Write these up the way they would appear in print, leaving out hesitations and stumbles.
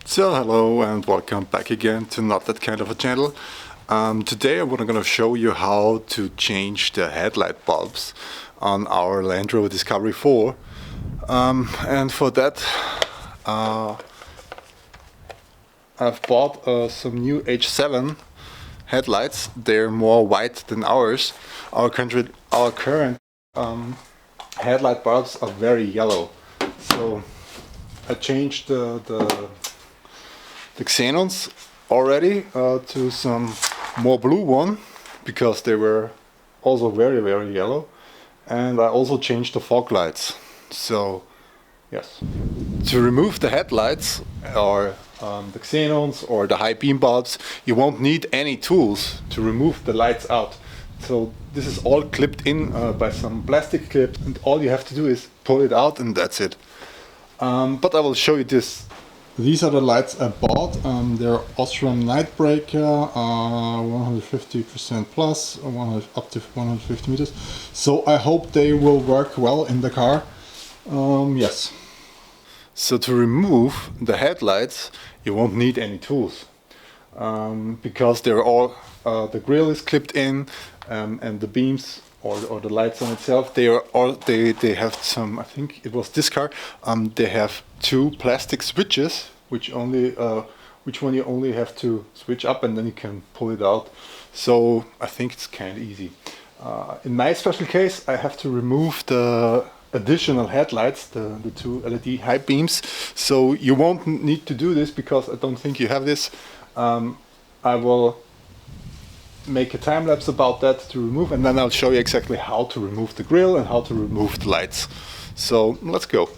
So hello and welcome back again to Not That Kind of a Channel. Today I'm going to show you how to change the headlight bulbs on our Land Rover Discovery 4. And for that I've bought some new H7 headlights. They're more white than ours. Our current headlight bulbs are very yellow. So I changed the Xenons already to some more blue one because they were also very yellow, and I also changed the fog lights. So yes, to remove the headlights or the Xenons or the high beam bulbs, you won't need any tools to remove the lights out. So this is all clipped in by some plastic clips, and all you have to do is pull it out and that's it. But I will show you this. These are the lights I bought. They're Osram Night Breaker, 150% plus, up to 150 meters. So I hope they will work well in the car. Yes. So to remove the headlights, you won't need any tools, because they're all the grille is clipped in, and the beams or the lights on itself, they have some, I think it was this car, they have two plastic switches which one you only have to switch up and then you can pull it out. So I think it's kind of easy. In my special case I have to remove the additional headlights, the two LED high beams. So you won't need to do this because I don't think you have this. I will make a time lapse about that to remove, and then I'll show you exactly how to remove the grille and how to remove the lights. So let's go.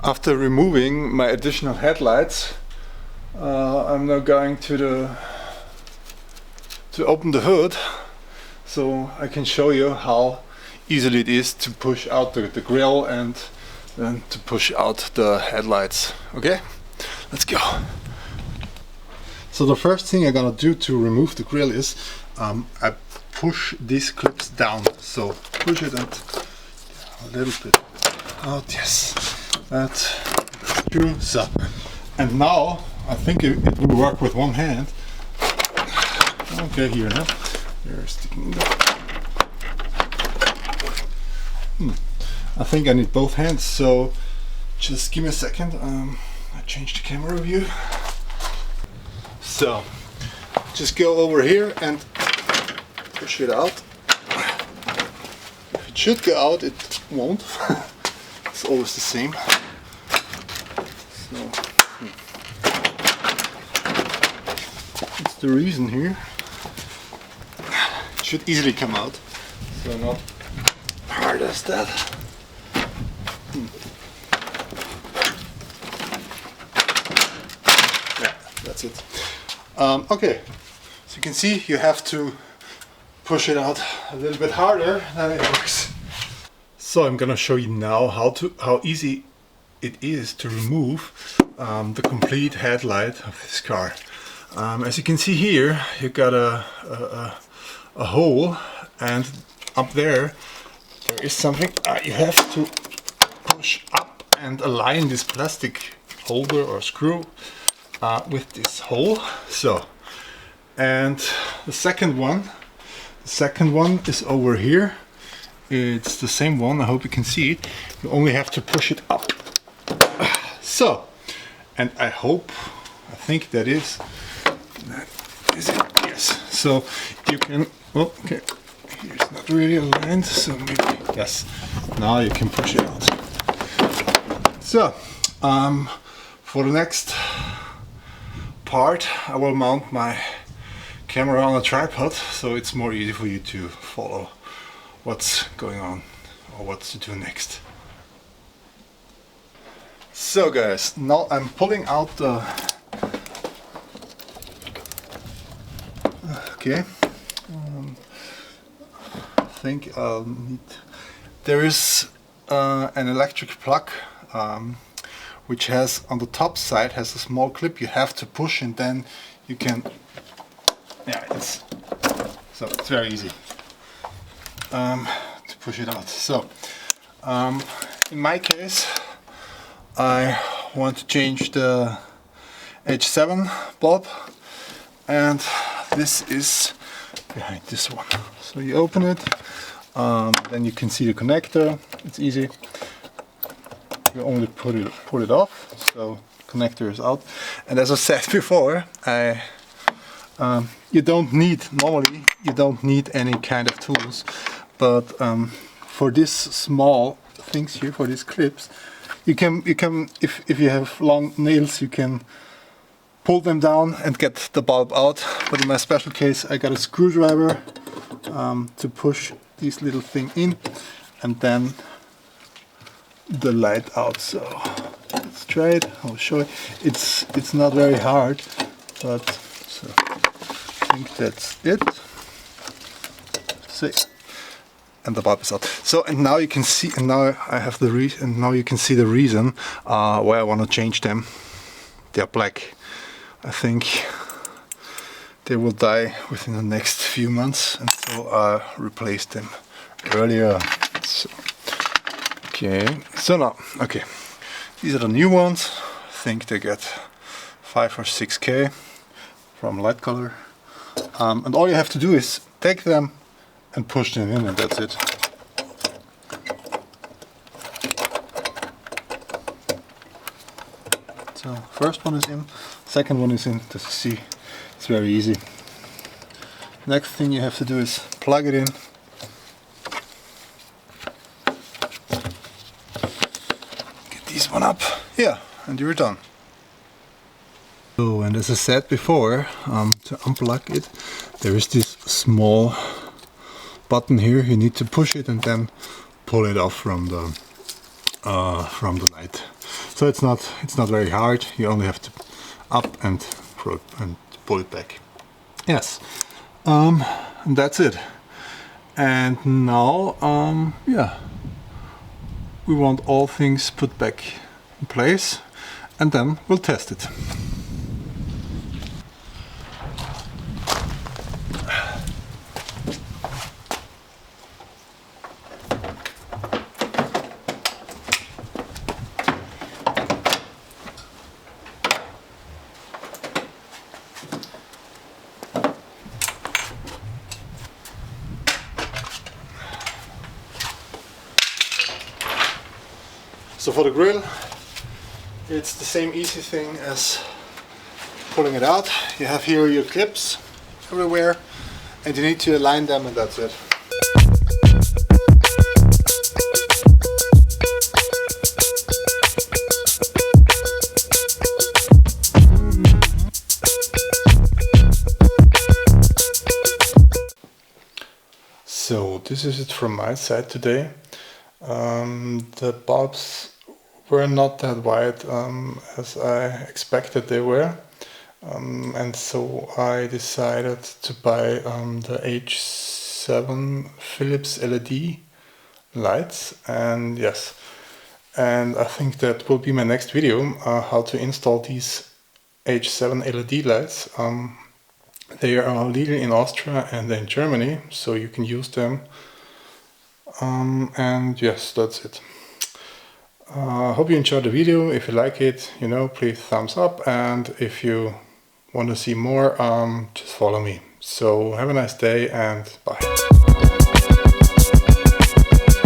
After removing my additional headlights, I'm now going to open the hood so I can show you how easily it is to push out the grille and then to push out the headlights. Okay, let's go. So the first thing I'm gonna do to remove the grille is I push these clips down. So push it and a little bit out. Yes, that's true. So, and now I think it will work with one hand. Okay, here now. They're sticking up. I think I need both hands, so just give me a second. I changed the camera view. So just go over here and push it out. If it should go out, it won't. It's always the same. So that's the reason here. Should easily come out, so not hard as that. Yeah, that's it. Okay, so you can see you have to push it out a little bit harder than it works. So I'm gonna show you now how easy it is to remove the complete headlight of this car. As you can see here, you got a hole, and up there is something you have to push up and align this plastic holder or screw with this hole. So, and the second one is over here. It's the same one. I hope you can see it. You only have to push it up. So, and I think that is it. Yes. So you can. Oh, okay. Here's not really aligned, so maybe yes. Now you can push it out. So, for the next part, I will mount my camera on a tripod, so it's more easy for you to follow what's going on or what to do next. So guys, now I'm pulling out the okay. I think I'll need. There is an electric plug, which has on the top side has a small clip you have to push, and then you can, yeah, it's very easy to push it out. So in my case, I want to change the H7 bulb, and this is behind this one. So you open it, then you can see the connector. It's easy. You only pull it off, so connector is out. And as I said before, you don't need any kind of tools, but for this small things here, for these clips, you can if you have long nails, you can pull them down and get the bulb out. But in my special case, I got a screwdriver to push this little thing in, and then the light out. So let's try it. I'll show it. It's not very hard, but so I think that's it. See, and the bulb is out. So, and now you can see, and now I have the reason, and now you can see the reason why I want to change them. They're black. I think they will die within the next few months, and so I replaced them earlier. So, okay, so now, okay, these are the new ones. I think they get 5 or 6K from Light Color, and all you have to do is take them and push them in, and that's it. So first one is in, second one is in. As you see, it's very easy. Next thing you have to do is plug it in. Get this one up, yeah, and you're done. So, and as I said before, to unplug it, there is this small button here. You need to push it and then pull it off from the light. So it's not very hard. You only have to up and pull it back. Yes, and that's it. And now, yeah, we want all things put back in place, and then we'll test it. So for the grill, it's the same easy thing as pulling it out. You have here your clips everywhere, and you need to align them, and that's it. So this is it from my side today. The bulbs were not that wide as I expected they were, and so I decided to buy the H7 Philips LED lights, and yes, and I think that will be my next video, how to install these H7 LED lights. They are legal in Austria and in Germany, so you can use them. And yes, that's it. Hope you enjoyed the video. If you like it, please thumbs up, and if you want to see more, just follow me. So have a nice day, and bye.